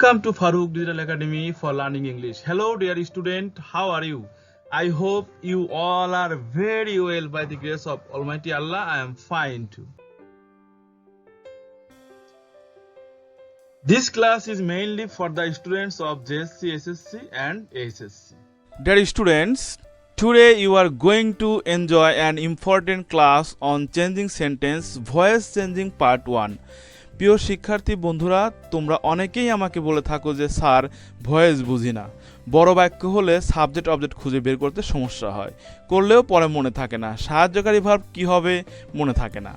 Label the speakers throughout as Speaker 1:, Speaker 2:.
Speaker 1: Welcome to Farooq Digital Academy for Learning English. Hello, dear student. How are you? I hope you all are very well by the grace of Almighty Allah. I am fine too. This class is mainly for the students of JSC, SSC and HSC.
Speaker 2: Dear students, today you are going to enjoy an important class on changing sentence, voice changing part 1. প্রিয় শিক্ষার্থী বন্ধুরা, তোমরা অনেকেই আমাকে বলে থাকো যে sir voice বুঝি না, বড় বাক্য হলে সাবজেক্ট অবজেক্ট খুঁজে বের করতে সমস্যা হয়, করলেও পরে মনে থাকে না, সাহায্যকারী ভার্ব কি হবে মনে থাকে না,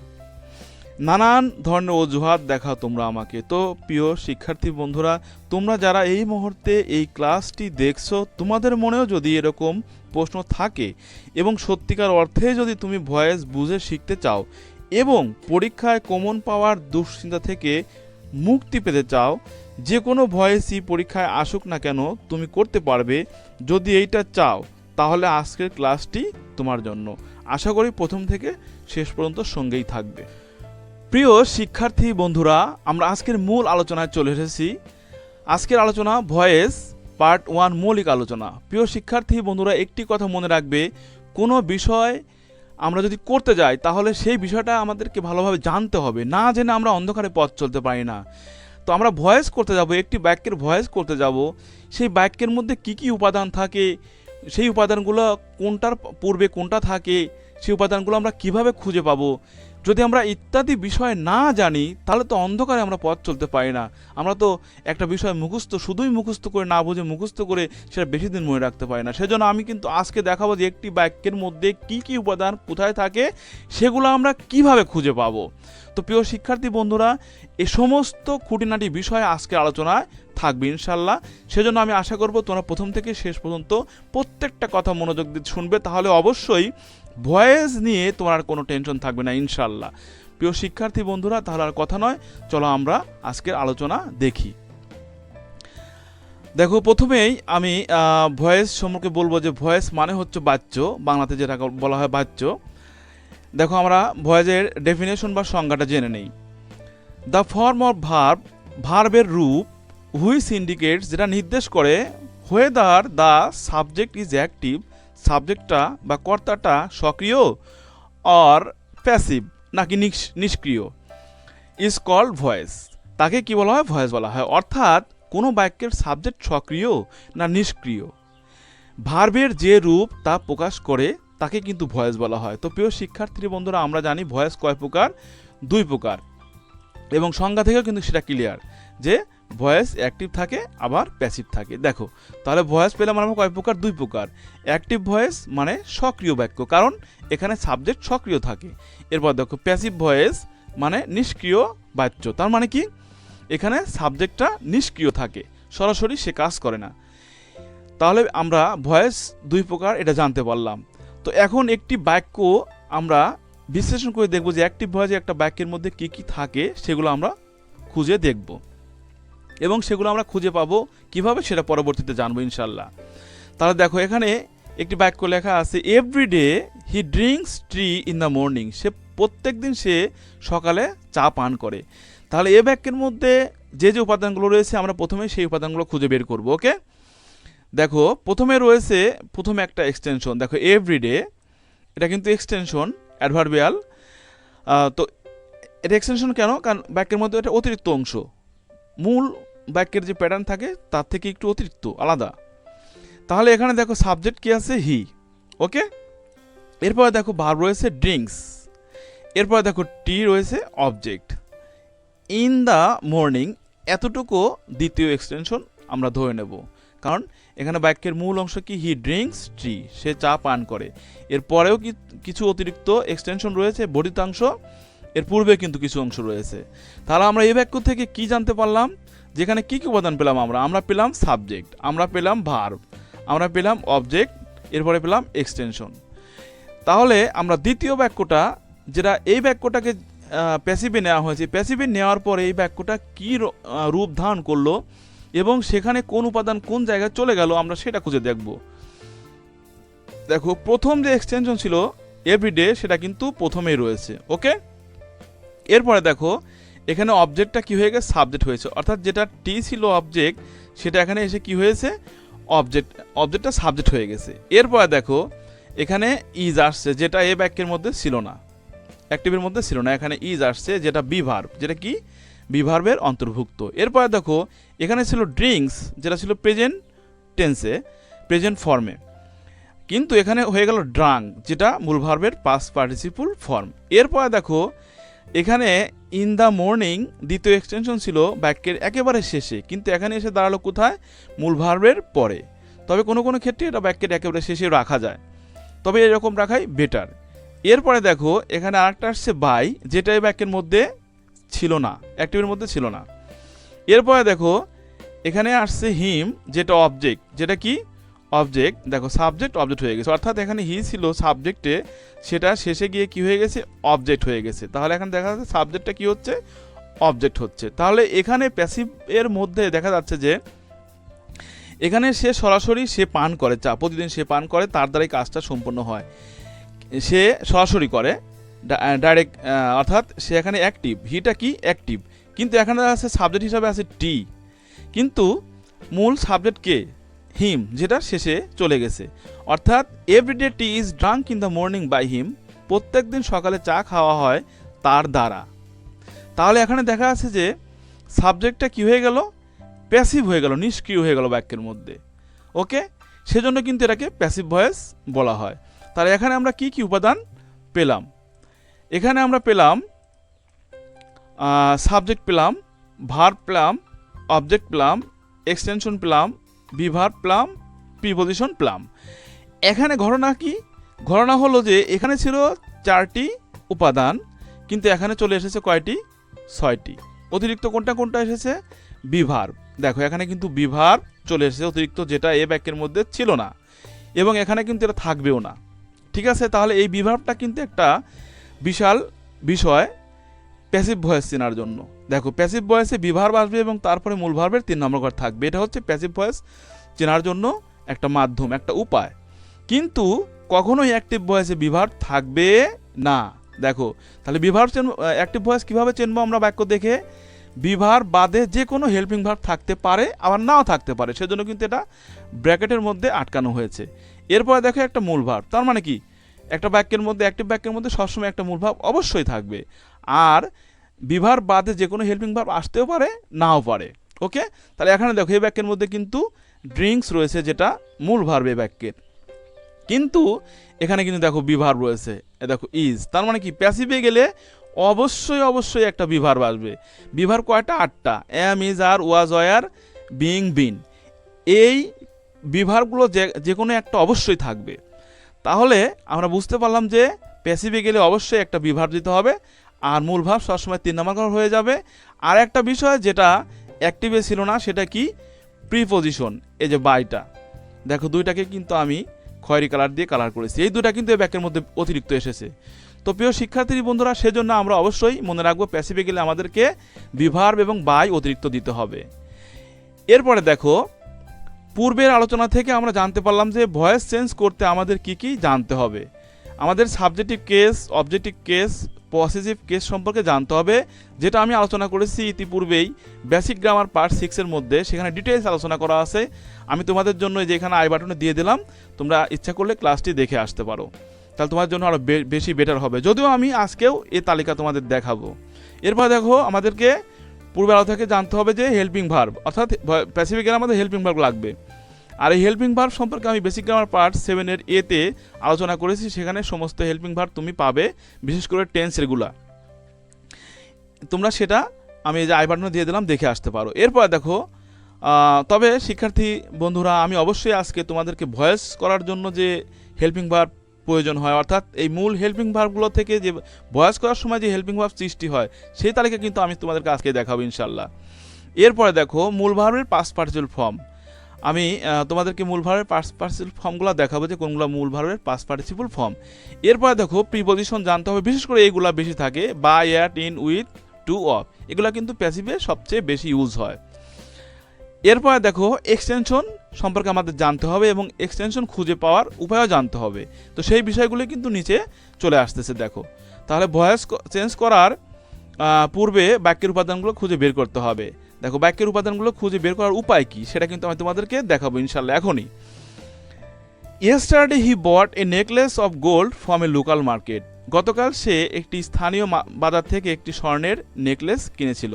Speaker 2: নানান ধরনের অজুহাত দেখাও তোমরা আমাকে। তো প্রিয় শিক্ষার্থী বন্ধুরা, তোমরা যারা এই মুহূর্তে এই ক্লাসটি দেখছো, তোমাদের মনেও যদি এরকম প্রশ্ন থাকে এবং সত্যিকার অর্থে যদি তুমি ভয়েস বুঝে শিখতে চাও এবং পরীক্ষায় কমন পাওয়ার দুশ্চিন্তা থেকে মুক্তি পেতে চাও, যে কোনো ভয়েসই পরীক্ষায় আসুক না কেন তুমি করতে পারবে। যদি এইটা চাও তাহলে আজকের ক্লাসটি তোমার জন্য। আশা করি প্রথম থেকে শেষ পর্যন্ত সঙ্গেই থাকবে। প্রিয় শিক্ষার্থী বন্ধুরা, আমরা আজকের মূল আলোচনায় চলে এসেছি। আজকের আলোচনা ভয়েস পার্ট 1 মৌলিক আলোচনা। প্রিয় শিক্ষার্থী বন্ধুরা, একটি কথা মনে রাখবে, কোনো বিষয় আমরা যদি করতে যাই তাহলে সেই বিষয়টা আমাদেরকে ভালোভাবে জানতে হবে, না জেনে আমরা অন্ধকারে পথ চলতে পারি না। তো আমরা ভয়েস করতে যাব, একটি বাক্যের ভয়েস করতে যাব, সেই বাক্যের মধ্যে কি কি উপাদান থাকে, সেই উপাদানগুলো কোনটার পূর্বে কোনটা থাকে, সেই উপাদানগুলো আমরা কিভাবে খুঁজে পাবো, যদি আমরা ইত্যাদি বিষয় না জানি তাহলে তো অন্ধকারে আমরা পথ চলতে পারি না। আমরা তো একটা বিষয় শুধুই মুখস্থ করে না বুঝে মুখস্থ করে সেটা বেশি দিন মনে রাখতে পারি না। সেজন্য আমি কিন্তু আজকে দেখাবো যে একটি বাক্যের মধ্যে কি কি উপাদান কোথায় থাকে, সেগুলো আমরা কিভাবে খুঁজে পাবো। তো প্রিয় শিক্ষার্থী বন্ধুরা, এই সমস্ত খুঁটিনাটি বিষয়ে আজকের আলোচনায় থাকবে ইনশাল্লাহ। সেজন্য আমি আশা করব তোমরা প্রথম থেকে শেষ পর্যন্ত প্রত্যেকটা কথা মনোযোগ দিয়ে শুনবে, তাহলে অবশ্যই ভয়েস নিয়ে তোমার আর কোনো টেনশন থাকবে না ইনশাল্লাহ। প্রিয় শিক্ষার্থী বন্ধুরা, তাহলে আর কথা নয়, চলো আমরা আজকের আলোচনা দেখি। দেখো, প্রথমেই আমি ভয়েস সম্পর্কে বলবো যে ভয়েস মানে হচ্ছে বাচ্য, বাংলাতে যেটা বলা হয় বাচ্য। দেখো, আমরা ভয়েসের ডেফিনেশন বা সংজ্ঞাটা জেনে নেই। দ্য ফর্ম অফ ভার্ব, ভার্বের রূপ, হুইচ ইন্ডিকেটস, যেটা নির্দেশ করে whether the subject is active, সাবজেক্টটা বা কর্তাটা সক্রিয়, অর প্যাসিভ নাকি নিষ্ক্রিয়, ইজ কল্ড ভয়েস, তাকে কি বলা হয়? ভয়েস বলা হয়। অর্থাৎ কোনো বাক্যের সাবজেক্ট সক্রিয় না নিষ্ক্রিয়, ভার্বের যে রূপ তা প্রকাশ করে তাকে কিন্তু ভয়েস বলা হয়। তো প্রিয় শিক্ষার্থী বন্ধুরা, আমরা জানি ভয়েস কয় প্রকার? 2 প্রকার, এবং সংজ্ঞা থেকেও কিন্তু সেটা ক্লিয়ার যে ভয়েস অ্যাক্টিভ থাকে আবার প্যাসিভ থাকে। দেখো, তাহলে ভয়েস পেলাম আমরা কয় প্রকার? 2 প্রকার। অ্যাক্টিভ ভয়েস মানে সক্রিয় বাক্য, কারণ এখানে সাবজেক্ট সক্রিয় থাকে। এরপর দেখো, প্যাসিভ ভয়েস মানে নিষ্ক্রিয় বাচ্য, তার মানে কি এখানে সাবজেক্টটা নিষ্ক্রিয় থাকে, সরাসরি সে কাজ করে না। তাহলে আমরা ভয়েস 2 প্রকার এটা জানতে পারলাম। তো এখন একটি বাক্য আমরা বিশ্লেষণ করে দেখব যে অ্যাক্টিভ ভয়েসে একটা বাক্যের মধ্যে কি কি থাকে, সেগুলো আমরা খুঁজে দেখব এবং সেগুলো আমরা খুঁজে পাবো কিভাবে সেটা পরবর্তীতে জানবো ইনশাল্লাহ। তাহলে দেখো, এখানে একটি বাক্য লেখা আছে, every day he drinks tea in the morning, সে প্রত্যেক দিন সে সকালে চা পান করে। তাহলে এ বাক্যের মধ্যে যে যে উপাদানগুলো রয়েছে আমরা প্রথমে সেই উপাদানগুলো খুঁজে বের করব। ওকে, দেখো প্রথমে রয়েছে একটা এক্সটেনশন। দেখো, এভরিডে এটা কিন্তু এক্সটেনশন অ্যাডভার্বিয়াল। তো এটা এক্সটেনশন কেন? কারণ বাক্যের মধ্যে এটা অতিরিক্ত অংশ, মূল বাক্যের যে প্যাটার্ন থাকে তার থেকে একটু অতিরিক্ত আলাদা। তাহলে এখানে দেখো সাবজেক্ট কি আছে? হি। ওকে, এরপরে দেখো ভার্ব রয়েছে ড্রিঙ্কস, এরপরে দেখো টি রয়েছে অবজেক্ট, ইন দ্য মর্নিং এতটুকু দ্বিতীয় এক্সটেনশন আমরা ধরে নেব, কারণ এখানে বাক্যের মূল অংশ কি? হি ড্রিঙ্কস টি, সে চা পান করে। এরপরেও কিছু অতিরিক্ত এক্সটেনশন রয়েছে, বর্ধিতাংশ, এর পূর্বে কিন্তু কিছু অংশ রয়েছে। তাহলে আমরা এই বাক্য থেকে কি জানতে পারলাম? যেখানে কি কি উপাদান পেলাম? আমরা পেলাম সাবজেক্ট, আমরা পেলাম ভার্ব, আমরা পেলাম অবজেক্ট, এরপরে পেলাম এক্সটেনশন। তাহলে আমরা দ্বিতীয় বাক্যটা, যেটা এই বাক্যটাকে প্যাসিভে নেওয়া হয়েছে, প্যাসিভে নেওয়ার পরে এই বাক্যটা কি রূপ ধারণ করলো এবং সেখানে কোন উপাদান কোন জায়গায় চলে গেল, আমরা সেটা খুঁজে দেখব। দেখো, প্রথম যে এক্সটেনশন ছিল এভরিডে, সেটা কিন্তু প্রথমেই রয়েছে। ওকে, এরপরে দেখো এখানে অবজেক্টটা কি হয়ে গেছে, সাবজেক্ট হয়েছে, অর্থাৎ যেটা টি ছিল অবজেক্ট সেটা এখানে এসে কি হয়েছে, অবজেক্টটা সাবজেক্ট হয়ে গেছে। এরপরে দেখো এখানে ইজ আসছে, যেটা এ বাক্যের মধ্যে ছিল না, অ্যাক্টিভের মধ্যে ছিল না, এখানে ইজ আসছে যেটা বি ভার্ব, যেটা কি বি ভার্বের অন্তর্ভুক্ত। এরপরে দেখো এখানে ছিল ড্রিঙ্কস, যেটা ছিল প্রেজেন্ট টেন্সে, প্রেজেন্ট ফর্মে, কিন্তু এখানে হয়ে গেল ড্রাং, যেটা মূল ভার্বের পাস্ট পার্টিসিপল ফর্ম। এরপরে দেখো এখানে ইন দ্য মর্নিং দ্বিতীয় এক্সটেনশন ছিল বাক্যের একেবারে শেষে, কিন্তু এখানে এসে দাঁড়ালো কোথায়, মূল ভার্বের পরে। তবে কোনো কোনো ক্ষেত্রে এটা বাক্যের একেবারে শেষে রাখা যায়, তবে এরকম রাখাই বেটার। এরপরে দেখো এখানে আরেকটা আসছে বাই, যেটা এই বাক্যের মধ্যে ছিল না, অ্যাক্টিভের মধ্যে ছিল না। এরপরে দেখো এখানে আসছে হিম, যেটা অবজেক্ট, যেটা কি অবজেক্ট, দেখো সাবজেক্ট অবজেক্ট হয়ে গেছে, অর্থাৎ এখানে হি ছিল সাবজেক্টে, সেটা শেষে গিয়ে কি হয়ে গেছে, অবজেক্ট হয়ে গেছে। তাহলে এখন দেখা যাচ্ছে সাবজেক্টটা কি হচ্ছে, অবজেক্ট হচ্ছে। তাহলে এখানে প্যাসিভ এর মধ্যে দেখা যাচ্ছে যে এখানে সে সরাসরি সে পান করে, চা প্রতিদিন সে পান করে, তার দ্বারাই কাজটা সম্পন্ন হয়, সে সরাসরি করে ডাইরেক্ট, অর্থাৎ সে এখানে অ্যাক্টিভ, হিটা কি অ্যাক্টিভ, কিন্তু এখানে আছে সাবজেক্ট হিসাবে আছে টি, কিন্তু মূল সাবজেক্ট কে, হিম, যেটা শেষে চলে গেছে। অর্থাৎ everyday tea is drunk in the morning by him, প্রত্যেক দিন সকালে চা খাওয়া হয় তার দ্বারা। তাহলে এখানে দেখা আছে যে সাবজেক্টটা কি হয়ে গেল, প্যাসিভ হয়ে গেল, নিষ্ক্রিয় হয়ে গেল বাক্যের মধ্যে। ওকে, সেজন্য কিন্তু এটাকে প্যাসিভ ভয়েস বলা হয়। তাহলে এখানে আমরা কি কি উপাদান পেলাম, এখানে আমরা পেলাম সাবজেক্ট পেলাম, ভার্ব পেলাম, অবজেক্ট পেলাম, এক্সটেনশন পেলাম, বিভার্ব পেলাম, প্রিপজিশন পেলাম। এখানে ঘটনা কি, ঘটনা হলো যে এখানে ছিল 4টি উপাদান, কিন্তু এখানে চলে এসেছে কয়টি, 6টি। অতিরিক্ত কোনটা কোনটা এসেছে, বিভার্ব, দেখো এখানে কিন্তু বিভার্ব চলে এসেছে অতিরিক্ত, যেটা এ বাক্যের মধ্যে ছিল না, এবং এখানে কিন্তু এটা থাকবেও না। ঠিক আছে, তাহলে এই বিভার্বটা কিন্তু একটা বিশাল বিষয় প্যাসিভ ভয়েস চেনার জন্য। দেখো প্যাসিভ ভয়েসে বিভার্ব আসবে এবং তারপরে মূল ভার্বের 3 নম্বর ঘর থাকবে, এটা হচ্ছে প্যাসিভ ভয়েস চেনার জন্য একটা মাধ্যম, একটা উপায়। কিন্তু কখনোই অ্যাক্টিভ ভয়েসে বিভার্ব থাকবে না। দেখো তাহলে বিভার্ব অ্যাক্টিভ ভয়েস কিভাবে চিনবো আমরা, বাক্য দেখে, বিভার্ব বাদে যে কোনো হেল্পিং ভার্ব থাকতে পারে, আবার নাও থাকতে পারে, সেজন্য কিন্তু এটা ব্র্যাকেটের মধ্যে আটকানো হয়েছে। এরপরে দেখো একটা মূল ভার্ব, তার মানে কি একটা বাক্যের মধ্যে, অ্যাক্টিভ বাক্যের মধ্যে সবসময় একটা মূল ভার্ব অবশ্যই থাকবে, আর বিভার্ব বাদে যে কোনো হেল্পিং ভার্ব আসতেও পারে, নাও পারে। ওকে, তাহলে এখানে দেখো এই বাক্যের মধ্যে কিন্তু ড্রিঙ্কস রয়েছে, যেটা মূল ভার্ব এই বাক্যের, কিন্তু এখানে কিন্তু দেখো বিভার্ব রয়েছে, দেখো ইজ, তার মানে কি প্যাসিভে গেলে অবশ্যই অবশ্যই একটা বিভার্ব আসবে। বিভার্ব কয়টা, 8টা, am, is, are, was, were, being, been, এই বিভার্বগুলো যে কোনো একটা অবশ্যই থাকবে। তাহলে আমরা বুঝতে পারলাম যে প্যাসিভে গেলে অবশ্যই একটা বিভার্ব দিতে হবে, আর মূল ভার্ব সবসময় 3 নম্বর ঘর হয়ে যাবে। আর একটা বিষয় যেটা অ্যাক্টিভে ছিল না, সেটা কি প্রিপজিশন, এই যে বাইটা, দেখো দুইটাকে কিন্তু আমি খয়েরি কালার দিয়ে কালার করেছি, এই দুটা কিন্তু এই বাক্যের মধ্যে অতিরিক্ত এসেছে। তো প্রিয় শিক্ষার্থী বন্ধুরা, সেজন্য আমরা অবশ্যই মনে রাখবো প্যাসিভে গেলে আমাদেরকে বিভার্ব এবং বাই অতিরিক্ত দিতে হবে। এরপরে দেখো পূর্বের আলোচনা থেকে আমরা জানতে পারলাম যে ভয়েস চেঞ্জ করতে আমাদের কি কি জানতে হবে। আমাদের subjective case, objective case, possessive case সম্পর্কে জানতে হবে, যেটা আমি আলোচনা করেছি ইতিপূর্বেই বেসিক গ্রামার পার্ট 6-এর মধ্যে, সেখানে ডিটেইলস আলোচনা করা আছে। আমি তোমাদের জন্য যে এখানে আই বাটনে দিয়ে দিলাম, তোমরা ইচ্ছা করলে ক্লাসটি দেখে আসতে পারো, তাহলে তোমার জন্য আরও বেশি বেটার হবে, যদিও আমি আজকেও এই তালিকা তোমাদের দেখাবো। এরপর দেখো আমাদেরকে পূর্বে আলো থেকে জানতে হবে যে হেল্পিং ভার্ব, অর্থাৎ প্যাসিফিক গ্রামারে আমাদের হেল্পিং ভার্ব লাগবে। আর এই হেল্পিং ভার্ব সম্পর্কে আমি বেসিক গ্রামার পার্ট 7-এর এতে আলোচনা করেছি, সেখানে সমস্ত হেল্পিং ভার্ব তুমি পাবে, বিশেষ করে টেন্সেরগুলা, তোমরা সেটা আমি এই যে আই বাটনে দিয়ে দিলাম, দেখে আসতে পারো। এরপর দেখো তবে শিক্ষার্থী বন্ধুরা, আমি অবশ্যই আজকে তোমাদেরকে ভয়েস করার জন্য যে হেল্পিং ভার্ব প্রয়োজন হয়, অর্থাৎ এই মূল হেল্পিং ভার্বগুলো থেকে যে ভয়েস করার সময় যে হেল্পিং ভার্ব সৃষ্টি হয়, সেই তালিকা কিন্তু আমি তোমাদেরকে আজকে দেখাবো ইনশাল্লাহ। এরপরে দেখো মূল ভার্বের পাস্ট পার্টিসিপল ফর্ম, আমি তোমাদেরকে মূল ভার্বের পাস্ট পার্টিসিপল ফর্মগুলো দেখাবো যে কোনগুলো মূল ভার্বের পাস্ট পার্টিসিপল ফর্ম। এরপরে দেখো প্রিপজিশন জানতে হবে, বিশেষ করে এইগুলা বেশি থাকে, by, at, in, with, to, of, এগুলো কিন্তু প্যাসিভে সবচেয়ে বেশি ইউজ হয়। এরপরে দেখো এক্সটেনশন সম্পর্কে আমাদের জানতে হবে এবং এক্সটেনশন খুঁজে পাওয়ার উপায়ও জানতে হবে, তো সেই বিষয়গুলো কিন্তু নিচে চলে আসতেছে। দেখো তাহলে ভয়েস চেঞ্জ করার পূর্বে বাক্যের উপাদানগুলো খুঁজে বের করতে হবে। দেখো বাক্যের উপাদানগুলো খুঁজে বের করার উপায় কি সেটা কিন্তু আমি তোমাদেরকে দেখাবো ইনশাল্লাহ এখনই। Yesterday he bought a necklace of gold from a local market. গতকাল সে একটি স্থানীয় বাজার থেকে একটি স্বর্ণের নেকলেস কিনেছিল।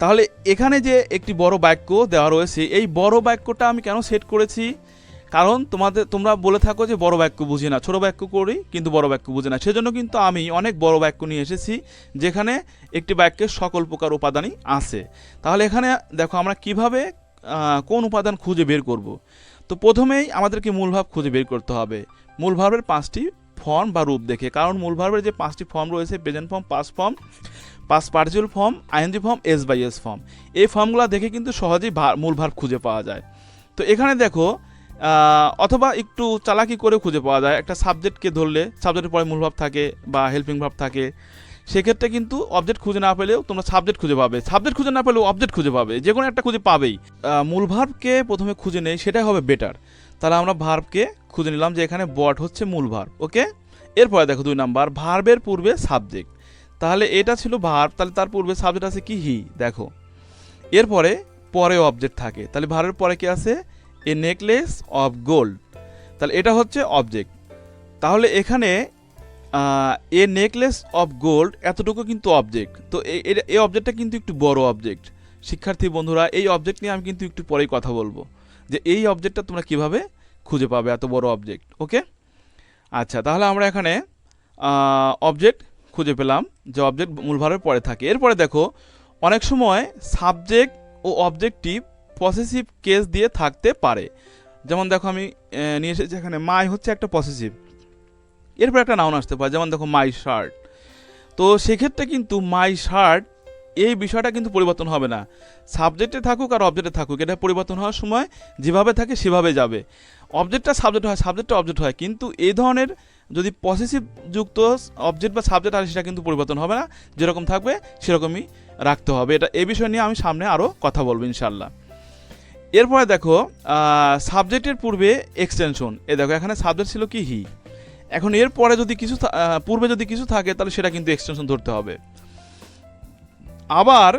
Speaker 2: তাহলে এখানে যে একটি বড় বাক্য দেওয়া রয়েছে, এই বড় বাক্যটা আমি কেন সেট করেছি? কারণ তোমরা বলে থাকো যে বড় বাক্য বুঝি না, ছোট বাক্য করি কিন্তু বড় বাক্য বুঝি না। সেজন্য কিন্তু আমি অনেক বড় বাক্য নিয়ে এসেছি যেখানে একটি বাক্যের সকল প্রকার উপাদানই আছে। তাহলে এখানে দেখো আমরা কিভাবে কোন উপাদান খুঁজে বের করব। তো প্রথমেই আমাদেরকে মূল ভাব খুঁজে বের করতে হবে, মূল ভাবের 5টি ফর্ম বা রূপ দেখে। কারণ মূল ভাবের যে 5টি ফর্ম রয়েছে, present form, past form, past participle form, ING form, S by S form, এই ফর্মগুলো দেখে কিন্তু সহজেই মূল ভাব খুঁজে পাওয়া যায়। তো এখানে দেখো অথবা একটু চালাকি করে খুঁজে পাওয়া যায়। একটা সাবজেক্টকে ধরলে সাবজেক্টের পরে মূল ভাব থাকে বা হেল্পিং ভাব থাকে, সেক্ষেত্রে কিন্তু অবজেক্ট খুঁজে না পেলেও তোমরা সাবজেক্ট খুঁজে পাবে, সাবজেক্ট খুঁজে না পেলেও অবজেক্ট খুঁজে পাবে, যে কোনো একটা খুঁজে পাবেই। মূল ভার্বকে প্রথমে খুঁজে নেই, সেটাই হবে বেটার। তাহলে আমরা ভার্বকে খুঁজে নিলাম যে এখানে বট হচ্ছে মূল ভার্ব, ওকে। এরপরে দেখো 2 নাম্বার, ভার্বের পূর্বে সাবজেক্ট। তাহলে এটা ছিল ভার্ব, তাহলে তার পূর্বে সাবজেক্ট আছে কি? হি। দেখো এরপরে পরে অবজেক্ট থাকে, তাহলে ভার্বের পরে কি আছে? এ নেকলেস অফ গোল্ড। তাহলে এটা হচ্ছে অবজেক্ট। তাহলে এখানে এ নেকলেস অফ গোল্ড এতটুকু কিন্তু অবজেক্ট। তো এই অবজেক্টটা কিন্তু একটু বড় অবজেক্ট। শিক্ষার্থী বন্ধুরা, এই অবজেক্ট নিয়ে আমি কিন্তু একটু পরেই কথা বলবো যে এই অবজেক্টটা তোমরা কিভাবে খুঁজে পাবে, এত বড় অবজেক্ট, ওকে। আচ্ছা, তাহলে আমরা এখানে অবজেক্ট খুঁজে পেলাম যে অবজেক্ট মূল ভার্বের পরে থাকে। এরপরে দেখো অনেক সময় সাবজেক্ট ও অবজেক্টিভ পসেসিভ কেস দিয়ে থাকতে পারে। যেমন দেখো আমি নিয়ে এসেছি এখানে মাই হচ্ছে একটা পসেসিভ, এরপর একটা নাউন আসতে পারে, যেমন দেখো মাই শার্ট। তো সেক্ষেত্রে কিন্তু মাই শার্ট এই বিষয়টা কিন্তু পরিবর্তন হবে না, সাবজেক্টে থাকুক আর অবজেক্টে থাকুক, এটা পরিবর্তন হওয়ার সময় যেভাবে থাকে সেভাবে যাবে। অবজেক্টটা সাবজেক্ট হয়, সাবজেক্টটা অবজেক্ট হয়, কিন্তু এই ধরনের যদি পসেসিভ যুক্ত অবজেক্ট বা সাবজেক্ট আসে সেটা কিন্তু পরিবর্তন হবে না, যেরকম থাকবে সেরকমই রাখতে হবে। এটা এই বিষয় নিয়ে আমি সামনে আরও কথা বলবো ইনশাল্লাহ। এরপরে দেখো সাবজেক্টের পূর্বে এক্সটেনশন। দেখো এখানে সাবজেক্ট ছিল কি? হি। এখন এর পরে যদি কিছু পূর্বে যদি কিছু থাকে তাহলে সেটা কিন্তু এক্সটেনশন ধরতে হবে। আবার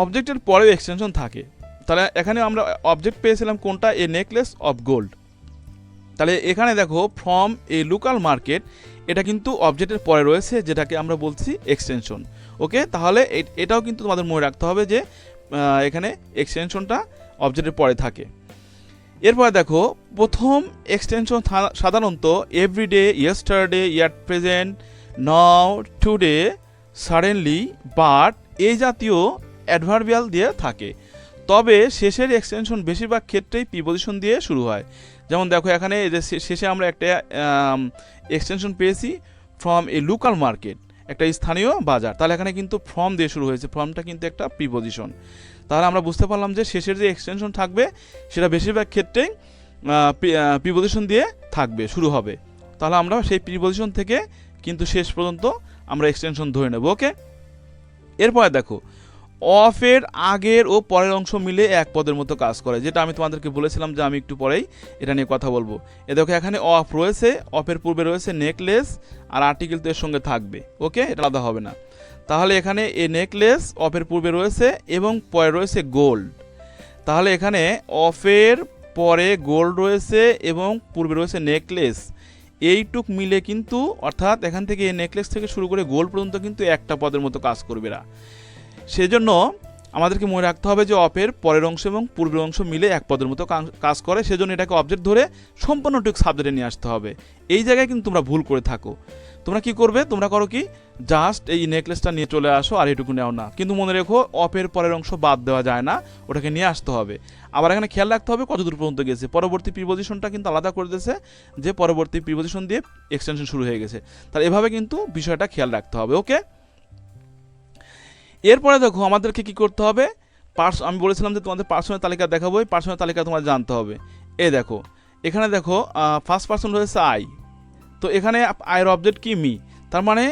Speaker 2: অবজেক্টের পরেও এক্সটেনশন থাকে। তাহলে এখানে আমরা অবজেক্ট পেয়েছিলাম কোনটা? এ নেকলেস অফ গোল্ড। তাহলে এখানে দেখো ফ্রম এ লোকাল মার্কেট, এটা কিন্তু অবজেক্টের পরে রয়েছে, যেটাকে আমরা বলছি এক্সটেনশন, ওকে। তাহলে এটাও কিন্তু তোমাদের মনে রাখতে হবে যে এখানে এক্সটেনশনটা অবজেক্টের পরে থাকে। এরপরে দেখো প্রথম এক্সটেনশন সাধারণত everyday, yesterday, at present, now, today, suddenly, but এই জাতীয় অ্যাডভার্বিয়াল দিয়ে থাকে। তবে শেষের এক্সটেনশন বেশিরভাগ ক্ষেত্রেই প্রিপোজিশন দিয়ে শুরু হয়। যেমন দেখো এখানে শেষে আমরা একটা এক্সটেনশন পেয়েছি ফ্রম এ লোকাল মার্কেট, একটা স্থানীয় বাজার। তাহলে এখানে কিন্তু ফ্রম দিয়ে শুরু হয়েছে, ফ্রমটা কিন্তু একটা প্রিপোজিশন। তাহলে আমরা বুঝতে পারলাম যে শেষের যে এক্সটেনশন থাকবে সেটা বেশিরভাগ ক্ষেত্রেই প্রিপোজিশন দিয়ে থাকবে, শুরু হবে। তাহলে আমরা সেই প্রিপোজিশন থেকে কিন্তু শেষ পর্যন্ত আমরা এক্সটেনশন ধরে নেব, ওকে। এরপরে দেখো অফের আগের ও পরের অংশ মিলে এক পদের মতো কাজ করে, যেটা আমি তোমাদেরকে বলেছিলাম যে আমি একটু পরেই এটা নিয়ে কথা বলবো। দেখো এখানে অফ রয়েছে, অফের পূর্বে রয়েছে নেকলেস, আর আর্টিকেল তো এর সঙ্গে থাকবে, ওকে, এটা আলাদা হবে না। তাহলে এখানে এ নেকলেস অফের পূর্বে রয়েছে এবং পরে রয়েছে গোল্ড। তাহলে এখানে অফের পরে গোল্ড রয়েছে এবং পূর্বে রয়েছে নেকলেস, এইটুক মিলে কিন্তু, অর্থাৎ এখান থেকে এই নেকলেস থেকে শুরু করে গোল্ড পর্যন্ত কিন্তু একটা পদের মতো কাজ করবে না। সেজন্য আমাদেরকে মনে রাখতে হবে যে অফের পরের অংশ এবং পূর্বের অংশ মিলে এক পদের মতো কাজ করে, সেজন্য এটাকে অবজেক্ট ধরে সম্পূর্ণটুকু সাবজেক্টে নিয়ে আসতে হবে। এই জায়গায় কিন্তু তোমরা ভুল করে থাকো। তোমরা কি করবে? তোমরা করো কি, জাস্ট এই নেকলেসটা নিয়ে চলে আসো আর এটুকু নেও না। কিন্তু মনে রেখো অফের পরের অংশ বাদ দেওয়া যায় না, ওটাকে নিয়ে আসতে হবে। আবার এখানে খেয়াল রাখতে হবে কত দূর পর্যন্ত গেছে। পরবর্তী প্রিপোজিশনটা কিন্তু আলাদা করে দিয়েছে, যে পরবর্তী প্রিপোজিশন দিয়ে এক্সটেনশন শুরু হয়ে গেছে। তাহলে এভাবে কিন্তু বিষয়টা খেয়াল রাখতে হবে, ওকে। এরপরে দেখো আমাদেরকে কি করতে হবে, আমি বলেছিলাম যে তোমাদের পার্সনের তালিকা দেখাবো, এই পার্সনের তালিকা তোমার জানতে হবে। দেখো এখানে দেখো ফার্স্ট পার্সন রয়েছে আই, তো এখানে আয়ের অবজেক্ট কি? মি। তার মানে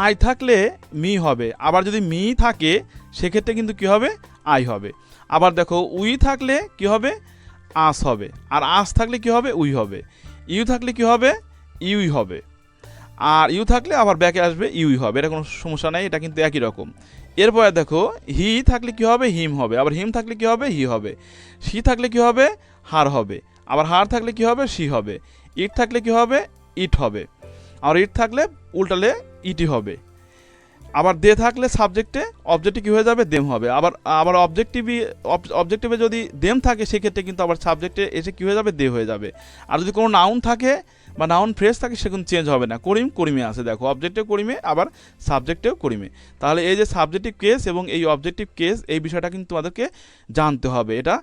Speaker 2: আই থাকলে মি হবে, আবার যদি মি থাকে সেক্ষেত্রে কিন্তু কি হবে? আই হবে। আবার দেখো উই থাকলে কি হবে? আস হবে। আর আস থাকলে কি হবে? উই হবে। ইউ থাকলে কি হবে? ইউই হবে। আর ইউ থাকলে আবার ব্যাকে আসবে ইউই হবে, এটা কোনো সমস্যা নেই, এটা কিন্তু একই রকম। এরপরে দেখো হি থাকলে কি হবে, হিম হবে, আবার হিম থাকলে কি হবে, হি হবে, সি থাকলে কি হবে, হার হবে, আবার হার থাকলে কি হবে, সি হবে, ইট থাকলে কি হবে, ইট হবে, আর ইট থাকলে উল্টালে ইটি হবে, আবার দে থাকলে সাবজেক্টে অবজেক্টে কী হয়ে যাবে, দেম হবে, আবার অবজেক্টিভে যদি দেম থাকে সেক্ষেত্রে কিন্তু আবার সাবজেক্টে এসে কী হয়ে যাবে, দে হয়ে যাবে। আর যদি কোনো নাউন থাকে বা নাউন ফ্রেজ থাকে সে কিন্তু চেঞ্জ হবে না, করিম করিমে আছে, দেখো অবজেক্টেও করিমে আবার সাবজেক্টেও করিমে। তাহলে এই যে সাবজেক্টিভ কেস এবং এই অবজেক্টিভ কেস এই বিষয়টা কিন্তু আমাদেরকে জানতে হবে, এটা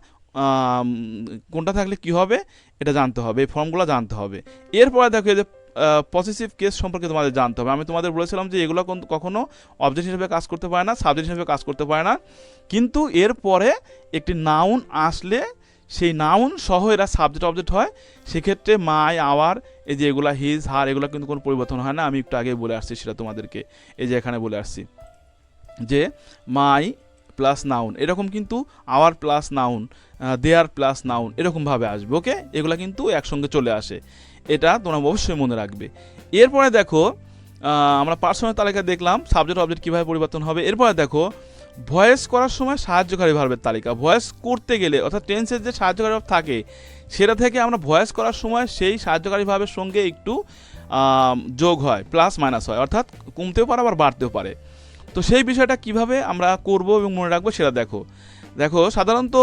Speaker 2: কোনটা থাকলে কি হবে এটা জানতে হবে, এই ফর্মগুলো জানতে হবে। এরপরে দেখো এই যে পসেসিভ কেস সম্পর্কে তোমাদের জানতে হবে। আমি তোমাদের বলেছিলাম যে এগুলো কখনো অবজেক্ট হিসেবে কাজ করতে পারে না, সাবজেক্ট হিসেবে কাজ করতে পারে না, কিন্তু এরপরে একটি নাউন আসলে সেই নাউন সহ এরা সাবজেক্ট অবজেক্ট হয়। সেক্ষেত্রে মাই, আওয়ার, এই যে এগুলা হিজ, হার, এগুলো কিন্তু কোনো পরিবর্তন হয় না। আমি একটু আগে বলে আসছি সেটা তোমাদেরকে, এই যে এখানে বলে আসছি যে মাই প্লাস নাউন, এরকম কিন্তু আওয়ার প্লাস নাউন, দেয়ার প্লাস নাউন এরকমভাবে আসবে। ওকে, এগুলো কিন্তু একসঙ্গে চলে আসে, এটা তোমরা অবশ্যই মনে রাখবে। এরপরে দেখো আমরা পার্সোনাল তালিকা দেখলাম সাবজেক্ট অবজেক্ট কীভাবে পরিবর্তন হবে। এরপরে দেখো ভয়েস করার সময় সাহায্যকারী ভার্বের তালিকা। ভয়েস করতে গেলে অর্থাৎ টেন্সের যে সাহায্যকারী ভার্ব থাকে সেটা থেকে আমরা ভয়েস করার সময় সেই সাহায্যকারী ভার্বের সঙ্গে একটু যোগ হয়, প্লাস মাইনাস হয়, অর্থাৎ কমতেও পারে আবার বাড়তেও পারে। তো সেই বিষয়টা কিভাবে আমরা করব এবং মনে রাখবো সেটা দেখো সাধারণত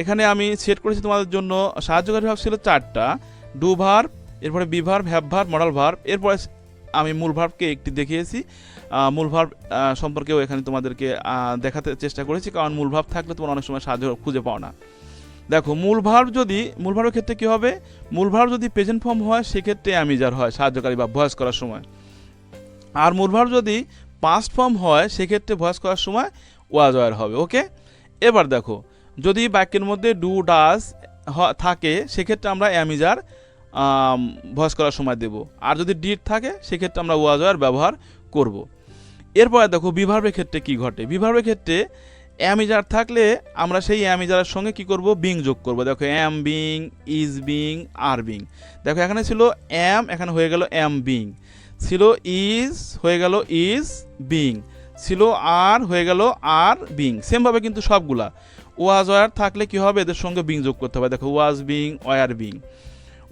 Speaker 2: এখানে আমি সেট করেছি তোমাদের জন্য সাহায্যকারী ভার্ব ছিল 4টা, ডু ভার্ব, এরপরে be verb, have verb, modal verb, এরপরে আমি মূল ভার্বকে একটি দেখিয়েছি। মূল ভার্ব সম্পর্কেও এখানে তোমাদেরকে দেখাতে চেষ্টা করেছি, কারণ মূল ভার্ব থাকলে তোমরা অনেক সময় সাহায্য খুঁজে পাও না। দেখো মূল ভার্বের ক্ষেত্রে কি হবে, মূল ভার্ব যদি প্রেজেন্ট ফর্ম হয় সেক্ষেত্রে অ্যামিজার হয় সাহায্যকারী বা ভয়েস করার সময়, আর মূল ভার্ব যদি পাস্ট ফর্ম হয় সেক্ষেত্রে ভয়েস করার সময় ওয়াজ ওয়ার হবে। ওকে, এবার দেখো যদি বাক্যের মধ্যে ডু ডাজ থাকে সেক্ষেত্রে আমরা অ্যামিজার ভয়েস করার সময় দেব, আর যদি ডিড থাকে সেক্ষেত্রে আমরা ওয়াজ ওয়ার ব্যবহার করব। এরপরে দেখো বিভার্বের ক্ষেত্রে কি ঘটে, বিভার্বের ক্ষেত্রে অ্যামিজার থাকলে আমরা সেই অ্যামিজারের সঙ্গে কি করব, বিং যোগ করব। দেখো অ্যাম being, is being, are being, দেখো এখানে ছিল অ্যাম, এখানে হয়ে গেল অ্যাম বিং, ছিল ইজ হয়ে গেল ইজ বিং, ছিল আর হয়ে গেল আর বিং। সেমভাবে কিন্তু সবগুলা ওয়াজ ওয়ার থাকলে কি হবে, এদের সঙ্গে বিং যোগ করতে হবে। দেখো was being, were being.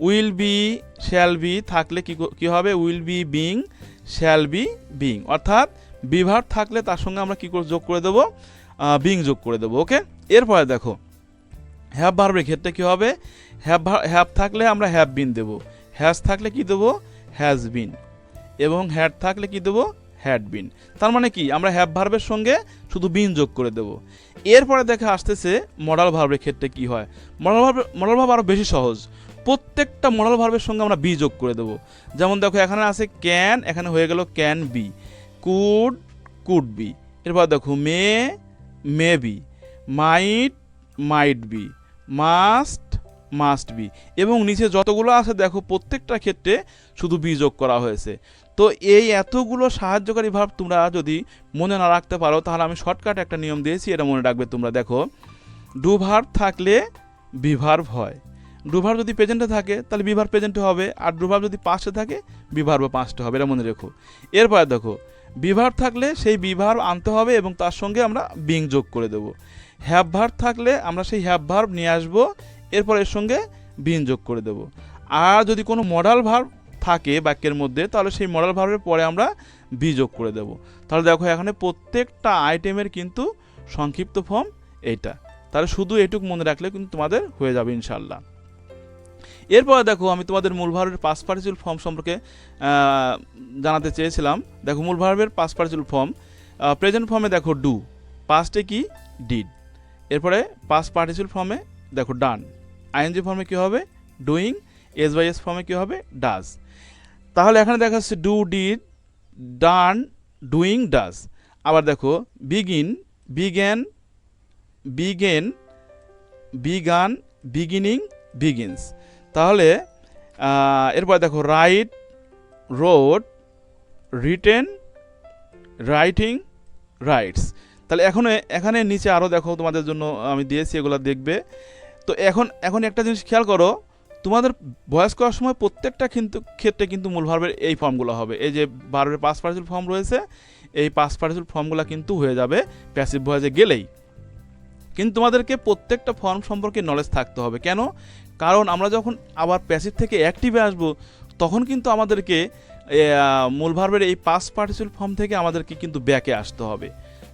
Speaker 2: Will be, shall be থাকলে কি হবে, will be being, shall be being, অর্থাৎ বিভার্ব থাকলে তার সঙ্গে আমরা কি করে যোগ করে দেবো, বিং যোগ করে দেবো। ওকে, এরপরে দেখো হ্যাভ ভার্বের ক্ষেত্রে কি হবে, হ্যাভ থাকলে আমরা হ্যাভ বিন দেবো, হ্যাজ থাকলে কি দেবো, হ্যাজ বিন, এবং হ্যাড থাকলে কি দেবো, হ্যাড বিন। তার মানে কি আমরা হ্যাভ ভার্বের সঙ্গে শুধু বিন যোগ করে দেবো। এরপরে দেখে আসতেছে মডাল ভার্বের ক্ষেত্রে কি হয়। মডাল ভার্ব আরও বেশি সহজ, প্রত্যেকটা মডাল ভার্বের সঙ্গে আমরা বি যোগ করে দেবো। যেমন দেখো এখানে আছে ক্যান, এখানে হয়ে গেল ক্যান বি, কুড বি, এরপর দেখো may be, might be, must be, এবং নিচে যতগুলো আছে দেখো প্রত্যেকটা ক্ষেত্রে শুধু বি যোগ করা হয়েছে। তো এই এতগুলো সাহায্যকারী ভার্ব তোমরা যদি মনে না রাখতে পারো তাহলে আমি শর্টকাট একটা নিয়ম দিয়েছি, এটা মনে রাখবে তোমরা। দেখো ডু ভার্ব থাকলে বি ভার্ব হয়, ডু ভার্ব যদি প্রেজেন্টে থাকে তাহলে বি ভার্ব প্রেজেন্টে হবে, আর ডু ভার্ব যদি পাস্টে থাকে বি ভার্ব পাস্টে হবে, এটা মনে রেখো। এরপর দেখো বি ভার্ব থাকলে সেই বি ভার্ব আনতে হবে এবং তার সঙ্গে আমরা বিং যোগ করে দেবো। হ্যাভ ভার্ব থাকলে আমরা সেই হ্যাভ ভার্ব নিয়ে আসবো, এরপর এর সঙ্গে বিন যোগ করে দেবো। আর যদি কোনো মডাল ভার্ব থাকে বাক্যের মধ্যে তাহলে সেই মডাল ভার্বের পরে আমরা বি যোগ করে দেবো। তাহলে দেখো এখানে প্রত্যেকটা আইটেমের কিন্তু সংক্ষিপ্ত ফর্ম এইটা, তাহলে শুধু এটুকু মনে রাখলে কিন্তু তোমাদের হয়ে যাবে ইনশাল্লাহ। এরপরে দেখো আমি তোমাদের মূল ভার্বের পাস্ট পার্টিসিপল ফর্ম সম্পর্কে জানাতে চেয়েছিলাম। দেখো মূল ভার্বের পাস্ট পার্টিসিপল ফর্ম, প্রেজেন্ট ফর্মে দেখো ডু, পাস্টে কি ডিড, এরপরে পাস্ট পার্টিসিপল ফর্মে দেখো ডান, আইএনজি ফর্মে কি হবে ডুইং, এস বাই এস ফর্মে কি হবে ডাজ। তাহলে এখানে দেখা যাচ্ছে do, did, done, doing, does. আবার দেখো বিগান, বিগিনিং, বিগিনস। তাহলে এরপর দেখো রাইট, রিটেন, রাইটিং, রাইটস। তাহলে এখানে নিচে আরও দেখো তোমাদের জন্য আমি দিয়েছি, এগুলো দেখবে। তো এখন একটা জিনিস খেয়াল করো, তোমাদের ভয়েস করার সময় প্রত্যেকটা ক্ষেত্রে কিন্তু মূল ভার্বের এই ফর্মগুলো হবে। এই যে ভার্বের পাস্ট পার্টিসিপল ফর্ম রয়েছে, এই পাস্ট পার্টিসিপল ফর্মগুলো কিন্তু হয়ে যাবে প্যাসিভ ভয়েসে গেলেই। কিন্তু তোমাদেরকে প্রত্যেকটা ফর্ম সম্পর্কে নলেজ থাকতে হবে। কেন? কারণ আমরা যখন আবার প্যাসিভ থেকে অ্যাক্টিভে আসব, তখন কিন্তু আমাদেরকে মূল ভার্বের এই পাস্ট পার্টিসিপল ফর্ম থেকে আমাদেরকে কিন্তু ব্যাকে আসতে হবে।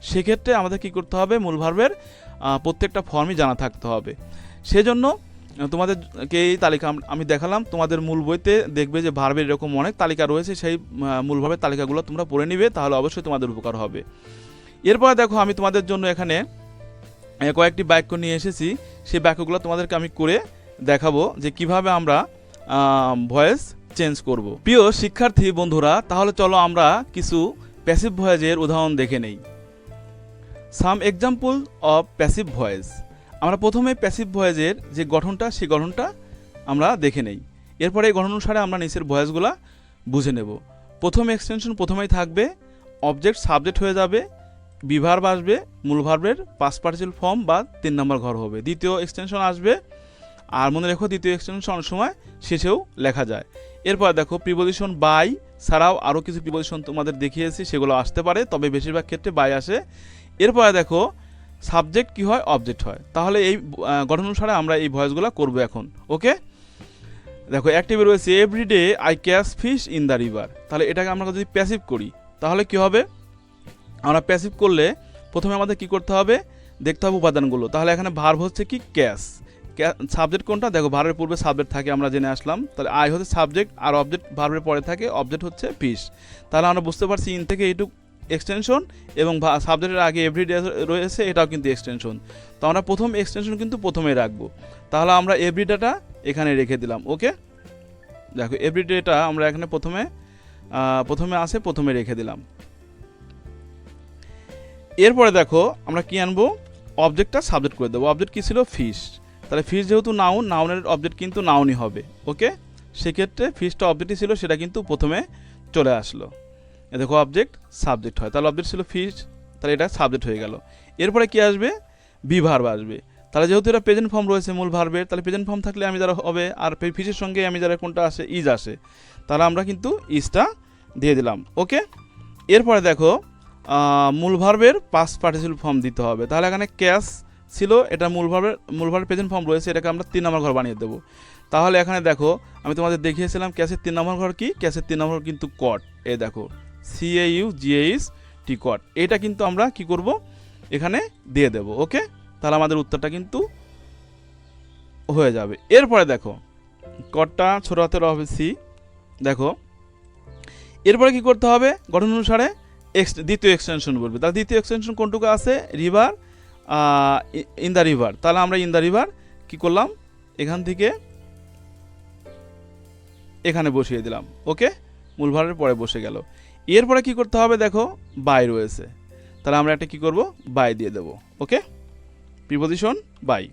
Speaker 2: সেক্ষেত্রে আমাদের কি করতে হবে? মূল ভার্বের প্রত্যেকটা ফর্মই জানা থাকতে হবে। সেজন্য তোমাদেরকে এই তালিকা আমি দেখালাম। তোমাদের মূল বইতে দেখবে যে ভার্বের এরকম অনেক তালিকা রয়েছে, সেই মূল ভার্বের তালিকাগুলো তোমরা পড়ে নিবে, তাহলে অবশ্যই তোমাদের উপকার হবে। এরপরে দেখো আমি তোমাদের জন্য এখানে কয়েকটি বাক্য নিয়ে এসেছি। সেই বাক্যগুলো তোমাদেরকে আমি করে দেখাবো যে কিভাবে আমরা ভয়েস চেঞ্জ করব। প্রিয় শিক্ষার্থী বন্ধুরা, তাহলে চলো আমরা কিছু প্যাসিভ ভয়েসের উদাহরণ দেখে নেই। সাম এক্সাম্পল অফ প্যাসিভ ভয়েস। আমরা প্রথমে প্যাসিভ ভয়েসের যে গঠনটা, সেই গঠনটা আমরা দেখে নেই। এরপরে এই গঠন অনুসারে আমরা নিচের ভয়েসগুলো বুঝে নেব। প্রথম এক্সটেনশন প্রথমেই থাকবে, অবজেক্ট সাবজেক্ট হয়ে যাবে, বিভার্ব আসবে, মূল ভার্বের পাস্ট পার্টিসিপল ফর্ম বা 3 নম্বর ঘর হবে। দ্বিতীয় এক্সটেনশন আসবে, আর মনে রেখো দ্বিতীয় এক্সটেনশন অনেক সময় শেষেও লেখা যায়। এরপর দেখো প্রিপোজিশন বাই ছাড়াও আরও কিছু প্রিপোজিশন তোমাদের দেখিয়েছি, সেগুলো আসতে পারে, তবে বেশিরভাগ ক্ষেত্রে বাই আসে। এরপরে দেখো সাবজেক্ট কি হয়, অবজেক্ট হয়। তাহলে এই গঠন অনুসারে আমরা এই ভয়েসগুলো করবো এখন। ওকে, দেখো অ্যাক্টিভে রয়েছে everyday I catch fish in the river. তাহলে এটাকে আমরা যদি প্যাসিভ করি তাহলে কি হবে? আমরা প্যাসিভ করলে প্রথমে আমাদের কি করতে হবে? দেখতে হবে উপাদানগুলো। তাহলে এখানে ভার্ব হচ্ছে কি? ক্যাচ। সাবজেক্ট কোনটা? দেখো ভার্বের পূর্বে সাবজেক্ট থাকে, আমরা জেনে আসলাম। তাহলে আই হচ্ছে সাবজেক্ট, আর অবজেক্ট ভার্বের পরে থাকে, অবজেক্ট হচ্ছে ফিশ। তাহলে আমরা বুঝতে পারছি ইন থেকে এইটুক এক্সটেনশন এবং সাবজেক্টের আগে এভরিডে রয়েছে, এটাও কিন্তু এক্সটেনশন। তো আমরা প্রথম এক্সটেনশন কিন্তু প্রথমেই রাখবো। তাহলে আমরা এভরিডেটা এখানে রেখে দিলাম। ওকে, দেখো এভরিডেটা আমরা এখানে প্রথমে আসে, প্রথমে রেখে দিলাম। এরপরে দেখো আমরা কি আনবো? অবজেক্টটা সাবজেক্ট করে দেবো। অবজেক্ট কি ছিল? ফিশ। তাহলে ফিশ যেহেতু নাউন, নাউনের অবজেক্ট কিন্তু নাউনই হবে। ওকে, সেক্ষেত্রে ফিশটা অবজেক্টই ছিল, সেটা কিন্তু প্রথমে চলে আসলো। দেখো অবজেক্ট সাবজেক্ট হয়, তাহলে অবজেক্ট ছিল ফিশ, তাহলে এটা সাবজেক্ট হয়ে গেল। এরপরে কি আসবে? বি ভার্ব আসবে। তাহলে যেহেতু এটা প্রেজেন্ট ফর্ম রয়েছে মূল ভার্বের, তাহলে প্রেজেন্ট ফর্ম থাকলে আমি যারা হবে, আর ফিশের সঙ্গে আমি যারা কোনটা আসে? ইজ আসে। তাহলে আমরা কিন্তু ইজটা দিয়ে দিলাম। ওকে, এরপরে দেখো মূল ভার্বের পাস্ট পার্টিসিপল ফর্ম দিতে হবে। তাহলে এখানে ক্যাচ ছিল, এটা মূল ভার্বের প্রেজেন্ট ফর্ম রয়েছে, এটাকে আমরা 3 নম্বর ঘর বানিয়ে দেবো। তাহলে এখানে দেখো আমি তোমাদের দেখিয়েছিলাম ক্যাচের 3 নম্বর ঘর কি? ক্যাচের 3 নম্বর কিন্তু কট। এই দেখো CAUGAS কট, এটা কিন্তু আমরা কি করব? এখানে দিয়ে দেব। ওকে, তাহলে আমাদের উত্তরটা কিন্তু হয়ে যাবে। এরপরে দেখো কটটা ছোট হাতের হবে সি। দেখো এরপরে কি করতে হবে? গঠন অনুসারে দ্বিতীয় এক্সটেনশন বলবে। তাহলে দ্বিতীয় এক্সটেনশন কোনটুকু আছে? River, in the river. তাহলে আমরা ইন দ্য রিভার কি করলাম? এখান থেকে এখানে বসিয়ে দিলাম। ওকে, মূল ভার্বের পরে বসে গেল। এরপরে কি করতে হবে? দেখো বাই রয়েছে, তাহলে আমরা একটা কি করব? বাই দিয়ে দেব। ওকে, প্রিপোজিশন বাই।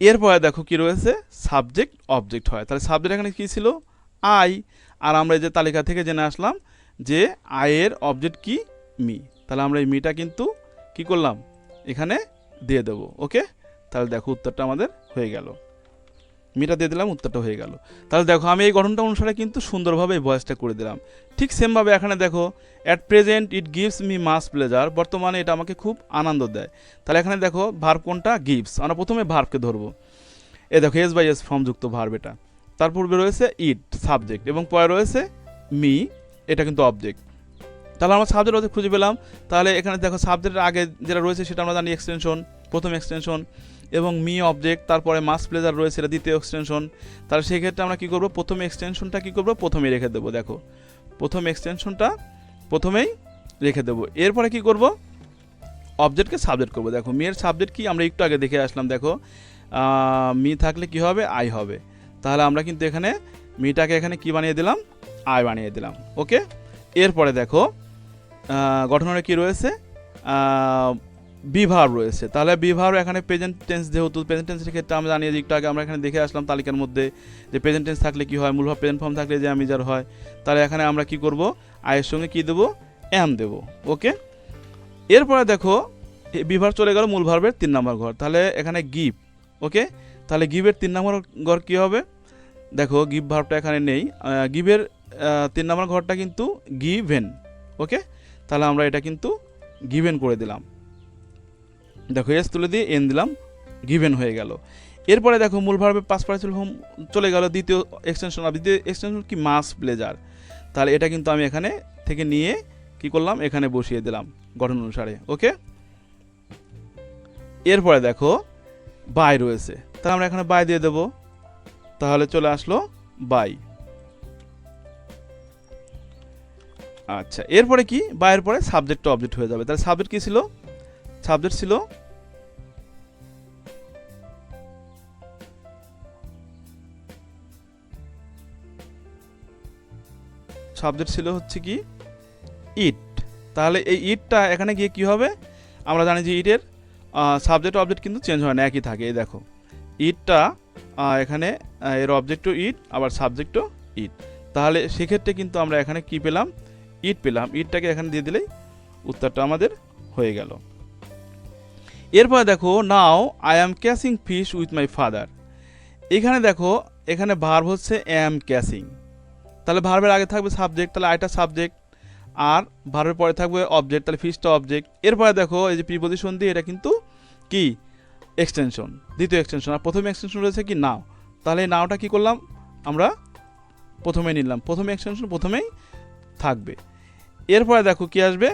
Speaker 2: এরপরে দেখো কি রয়েছে? সাবজেক্ট অবজেক্ট হয়। তাহলে সাবজেক্ট এখানে কি ছিল? আই, আর আমরা এই যে তালিকা থেকে জেনে আসলাম যে আয়ের অবজেক্ট কি? মি। তাহলে আমরা এই মিটা কিন্তু কি করলাম? এখানে দিয়ে দেবো। ওকে, তাহলে দেখো উত্তরটা আমাদের হয়ে গেল। মিটা দিয়ে দিলাম, উত্তরটা হয়ে গেল। তাহলে দেখো আমি এই গঠনটা অনুসারে কিন্তু সুন্দরভাবে এই ভয়েসটা করে দিলাম। ঠিক সেমভাবে এখানে দেখো at present it gives me much pleasure. বর্তমানে এটা আমাকে খুব আনন্দ দেয়। তাহলে এখানে দেখো ভার্ব কোনটা? গিভস। আমরা প্রথমে ভার্বকে ধরবো। এ দেখো এস বাই এস ফর্মযুক্ত ভার্ব এটা। তার পূর্বে রয়েছে ইট সাবজেক্ট এবং পরে রয়েছে মি, এটা কিন্তু অবজেক্ট। তাহলে আমরা সাবজেক্ট অবজেক্ট খুঁজে পেলাম। তাহলে এখানে দেখো সাবজেক্টের আগে যেটা রয়েছে সেটা আমরা জানি এক্সটেনশন, প্রথম এক্সটেনশন, এবং মি অবজেক্ট, তারপরে মাস প্লেজার রয়েছে, এটা দ্বিতীয় এক্সটেনশন। তাহলে সেই ক্ষেত্রে আমরা কী করবো? প্রথম এক্সটেনশনটা কী করবো? প্রথমেই রেখে দেবো। দেখো প্রথম এক্সটেনশনটা প্রথমেই রেখে দেবো। এরপরে কি করব? অবজেক্টকে সাবজেক্ট করবো। দেখো মেয়ের সাবজেক্ট কি? আমরা একটু আগে দেখে আসলাম। দেখো মি থাকলে কি হবে? আই হবে। তাহলে আমরা কিন্তু এখানে মিটাকে এখানে কি বানিয়ে দিলাম? আই বানিয়ে দিলাম। ওকে, এরপরে দেখো গঠনের কি রয়েছে? বিভার রয়েছে। তাহলে বিভার এখানে প্রেজেন্ট টেন্স, যেহেতু প্রেজেন্ট টেন্সের ক্ষেত্রে আমরা জানিয়ে একটু আগে আমরা এখানে দেখে আসলাম তালিকার মধ্যে যে প্রেজেন্ট টেন্স থাকলে কি হয়? মূল ভাব প্রেজেন্ট ফর্ম থাকলে যে আমি যার হয়। তাহলে এখানে আমরা কি করব? আয়ের সঙ্গে কি দেবো? এম দেবো। ওকে, এরপরে দেখো বিভার চলে গেল মূল ভার্বের 3 নম্বর ঘর। তাহলে এখানে গিভ। ওকে, তাহলে গিভের 3 নম্বর ঘর কি হবে? দেখো গিভ ভার্বটা এখানে নেই, গিভের 3 নম্বর ঘরটা কিন্তু গিভেন। ওকে, তাহলে আমরা এটা কিন্তু গিভেন করে দিলাম। দেখো এস তুলে দিয়ে এন দিলাম, গিভেন হয়ে গেল। এরপরে দেখো মূল ভার্বের পাস্ট পার্টিসিপল ফর্ম চলে গেল। দ্বিতীয় এক্সটেনশন, দ্বিতীয় এক্সটেনশন কি মাস প্লেজার, তাহলে এটা কিন্তু আমি এখানে থেকে নিয়ে কি করলাম, এখানে বসিয়ে দিলাম গঠন অনুসারে। ওকে, এরপরে দেখো বাই রয়েছে, তাহলে আমরা এখানে বাই দিয়ে দেব, তাহলে চলে আসলো বাই। আচ্ছা, এরপরে কি, বাইয়ের পরে সাবজেক্ট অবজেক্ট হয়ে যাবে। তাহলে সাবজেক্ট কি ছিল, সাবজেক্ট ছিল হচ্ছে কি ইট। তাহলে এই ইটটা এখানে গিয়ে কি হবে, আমরা জানি যে ইটের সাবজেক্ট অবজেক্ট কিন্তু চেঞ্জ হয় না, একই থাকে। এই দেখো ইটটা এখানে এর অবজেক্টও ইট, আবার সাবজেক্টও ইট। তাহলে সেক্ষেত্রে কিন্তু আমরা এখানে কি পেলাম, ইট পেলাম। ইটটাকে এখানে দিয়ে দিলেই উত্তরটা আমাদের হয়ে গেল। এরপরে দেখো now I am catching fish with my father. এখানে দেখো এখানে ভার্ব হচ্ছে অ্যাম ক্যাচিং, তাহলে ভার্বের আগে থাকবে সাবজেক্ট, তাহলে আইটা সাবজেক্ট, আর ভার্বের পরে থাকবে অবজেক্ট, তাহলে ফিশটা অবজেক্ট। এরপরে দেখো এই যে প্রিপজিশন দিয়ে এটা কিন্তু কি এক্সটেনশন, দ্বিতীয় এক্সটেনশন। আর প্রথম এক্সটেনশন রয়েছে কি নাও, তাহলে এই নাওটা কি করলাম আমরা প্রথমে নিলাম, প্রথমে এক্সটেনশন প্রথমেই থাকবে। এরপরে দেখো কি আসবে,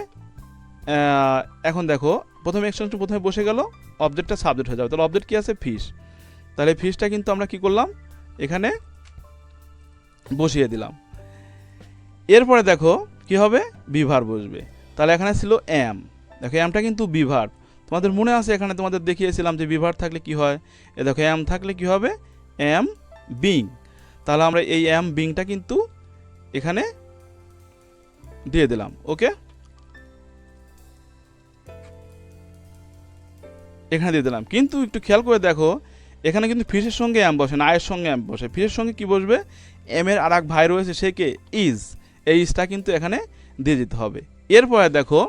Speaker 2: এখন দেখো প্রথমে এক্সটেনশন প্রথমে বসে গেল, অবজেক্টটা সাবজেক্ট হয়ে যাবে। তাহলে অবজেক্ট কি আছে, ফিশ, তাহলে ফিশটা কিন্তু আমরা কি করলাম এখানে বসিয়ে দিলাম। এরপরে দেখো কি হবে, বিভার বসবে, তাহলে এখানে ছিল অ্যাম। দেখো অ্যামটা কিন্তু বিভার, তোমাদের মনে আছে এখানে তোমাদের দেখিয়েছিলাম যে বিভার থাকলে কি হয়, এ দেখো অ্যাম থাকলে কি হবে, অ্যাম বিং। তাহলে আমরা এই অ্যাম বিংটা কিন্তু এখানে দিয়ে দিলাম। ওকে, এখানে দিয়ে দিলাম, কিন্তু একটু খেয়াল করে দেখো এখানে কিন্তু ফিশের সঙ্গে অ্যাম বসে না, আয়ের সঙ্গে অ্যাম বসে। ফিশের সঙ্গে কি বসবে, এম এর আর এক ভাই রয়েছে সে কে, ইজ, এই ইজটা কিন্তু এখানে দিয়ে দিতে হবে। এরপরে দেখো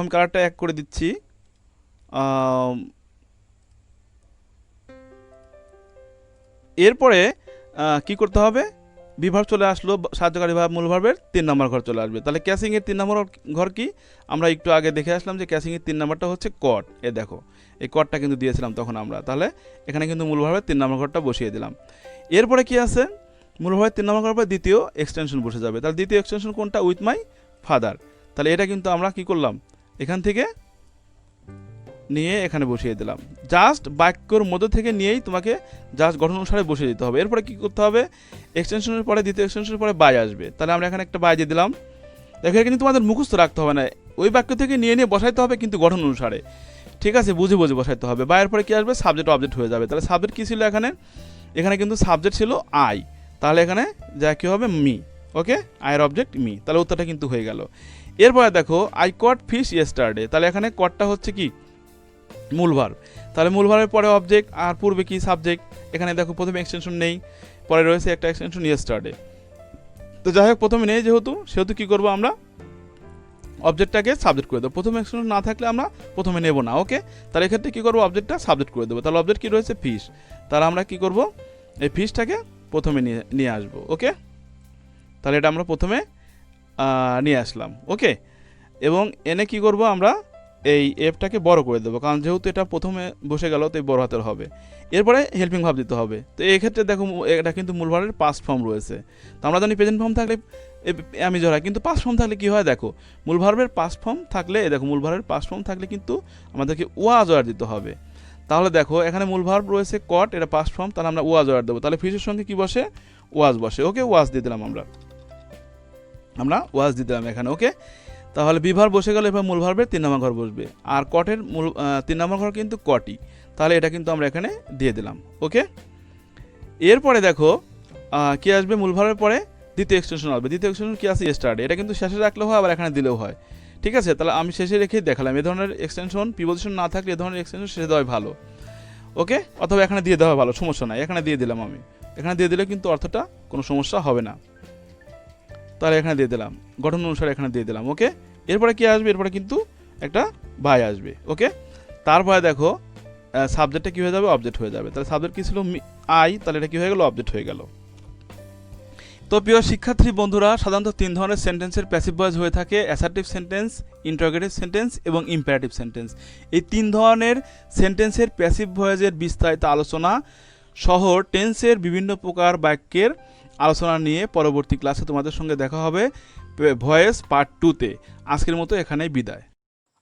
Speaker 2: আমি কালারটা এক করে দিচ্ছি। এরপরে কি করতে হবে, বিভার চলে আসলো, সাহায্যকারী ভাব মূল ভার্বের 3 নম্বর ঘর চলে আসবে। তাহলে ক্যাসিং এর 3 নম্বর ঘর কি, আমরা একটু আগে দেখে আসলাম যে ক্যাসিং এর 3 নম্বরটা হচ্ছে কট। এ দেখো এই কটটা কিন্তু দিয়েছিলাম তখন আমরা, তাহলে এখানে কিন্তু মূল ভার্বের 3 নম্বর ঘরটা বসিয়ে দিলাম। এরপরে কি আছে, মূল ভার্বের 3 নম্বর ঘর পরে দ্বিতীয় এক্সটেনশন বসে যাবে। তাহলে দ্বিতীয় এক্সটেনশন কোনটা, উইথ মাই ফাদার। তাহলে এটা কিন্তু আমরা কি করলাম, এখান থেকে নিয়ে এখানে বসিয়ে দিলাম। জাস্ট বাক্যর মধ্যে থেকে নিয়েই তোমাকে জাস্ট গঠন অনুসারে বসিয়ে দিতে হবে। এরপরে কি করতে হবে, এক্সটেনশনের পরে দ্বিতীয় এক্সটেনশনের পরে বাই আসবে, তাহলে আমরা এখানে একটা বাই দিয়ে দিলাম। দেখো কিন্তু তোমাদের মুখস্থ রাখতে হবে না, ওই বাক্য থেকে নিয়ে বসাইতে হবে কিন্তু গঠন অনুসারে, ঠিক আছে, বুঝে বুঝে বসাইতে হবে। বাইয়ের পরে কি আসবে, সাবজেক্ট অবজেক্ট হয়ে যাবে। তাহলে সাবজেক্ট কি ছিল এখানে কিন্তু সাবজেক্ট ছিল আই, তাহলে এখানে যা কি হবে মি। ওকে, আয়ের অবজেক্ট মি, তাহলে উত্তরটা কিন্তু হয়ে গেল। এরপরে দেখো আই কট ফিশ ইয়েস্টারডে, তাহলে এখানে কটটা হচ্ছে কি মূল ভার্ব, তাহলে মূল ভার্বের পরে অবজেক্ট আর পূর্বে কি সাবজেক্ট। এখানে দেখো প্রথমে এক্সটেনশন নেই, পরে রয়েছে একটা এক্সটেনশন ইয়েস্টারডে। তো যাই হোক প্রথমে নেই সেহেতু কি করবো আমরা, অবজেক্টটাকে সাবজেক্ট করে দেবো। প্রথম এক্সটেনশন না থাকলে আমরা প্রথমে নেব না। ওকে, তাহলে এক্ষেত্রে কি করবো, অবজেক্টটা সাবজেক্ট করে দেবো। তাহলে অবজেক্ট কি রয়েছে, ফিশ, তাহলে আমরা কি করব, এই ফিশটাকে প্রথমে নিয়ে আসবো। ওকে, তাহলে এটা আমরা প্রথমে নিয়ে আসলাম। ওকে, এবং এনে কি করব, আমরা এই এফটাকে বড় করে দেবো, কারণ যেহেতু এটা প্রথমে বসে গেল তো এই বড় হাতের হবে। এরপরে হেল্পিং ভার্ব দিতে হবে। তো এই ক্ষেত্রে দেখো এটা কিন্তু মূল ভার্বের পাস্ট ফর্ম রয়েছে, তো আমরা জানি প্রেজেন্ট ফর্ম থাকলে আমি জড়াই, কিন্তু পাস্ট ফর্ম থাকলে কি হয়, দেখো মূল ভার্বের পাস্ট ফর্ম থাকলে, দেখো মূল ভার্বের পাস্ট ফর্ম থাকলে কিন্তু আমাদেরকে ওয়াজ ওয়ার দিতে হবে। তাহলে দেখো এখানে মূল ভার্ব রয়েছে কট, এটা পাস্ট ফর্ম, তাহলে আমরা ওয়াজ ওয়ার দেবো। তাহলে ফিশের সঙ্গে কি বসে, ওয়াজ বসে। ওকে, ওয়াজ দিয়ে দিলাম আমরা ওয়াজ দিয়ে দিলাম এখানে। ওকে, তাহলে বিভার বসে গেলে এবার মূল ভার্বের 3 নম্বর ঘর বসবে, আর কটের 3 নম্বর ঘর কিন্তু কটি, তাহলে এটা কিন্তু আমরা এখানে দিয়ে দিলাম। ওকে, এরপরে দেখো কি আসবে, মূল ভার্বের পরে দ্বিতীয় এক্সটেনশন আসবে। দ্বিতীয় এক্সটেনশন কি আছে, স্টার্ট, এটা কিন্তু শেষে রাখলেও হয় আবার এখানে দিলেও হয়, ঠিক আছে। তাহলে আমি শেষে রেখেই দেখালাম, এ ধরনের এক্সটেনশন প্রিপজিশন না থাকলে এ ধরনের এক্সটেনশন শেষে দেওয়াই ভালো। ওকে, অথবা এখানে দিয়ে দেওয়া ভালো, সমস্যা নাই, এখানে দিয়ে দিলাম আমি, এখানে দিয়ে দিলে কিন্তু অর্থটা কোনো সমস্যা হবে না। তাহলে এখানে দিয়ে দিলাম, গঠন অনুসারে এখানে দিয়ে দিলাম। ওকে, এরপরে কি আসবে, এরপরে কিন্তু একটা বাই আসবে। ওকে, তারপরে দেখো সাবজেক্টটা কী হয়ে যাবে, অবজেক্ট হয়ে যাবে। তাহলে সাবজেক্ট কী ছিল, আই, তাহলে এটা কী হয়ে গেল, অবজেক্ট হয়ে গেল। তো প্রিয় শিক্ষার্থী বন্ধুরা, সাধারণত 3 ধরনের সেন্টেন্সের প্যাসিভ ভয়েস হয়ে থাকে: অ্যাসার্টিভ সেন্টেন্স, ইন্টারোগেটিভ সেন্টেন্স এবং ইম্পারেটিভ সেন্টেন্স। এই 3 ধরনের সেন্টেন্সের প্যাসিভ ভয়েসের বিস্তারিত আলোচনা সহ টেন্সের বিভিন্ন প্রকার বাক্যের আলোচনা নিয়ে পরবর্তী ক্লাসে তোমাদের সঙ্গে দেখা হবে ভয়েস পার্ট 2-তে। আজকের মতো এখানেই বিদায়।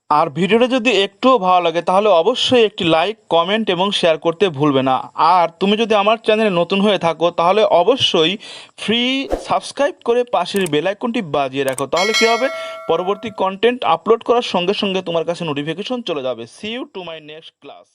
Speaker 2: আর ভিডিওটা যদি একটুও ভালো লাগে তাহলে অবশ্যই একটি লাইক, কমেন্ট এবং শেয়ার করতে ভুলবে না। আর তুমি যদি আমার চ্যানেলে নতুন হয়ে থাকো তাহলে অবশ্যই ফ্রি সাবস্ক্রাইব করে পাশের বেল আইকনটি বাজিয়ে রাখো। তাহলে কী হবে, পরবর্তী কন্টেন্ট আপলোড করার সঙ্গে সঙ্গে তোমার কাছে নোটিফিকেশন চলে যাবে। See you to my next class.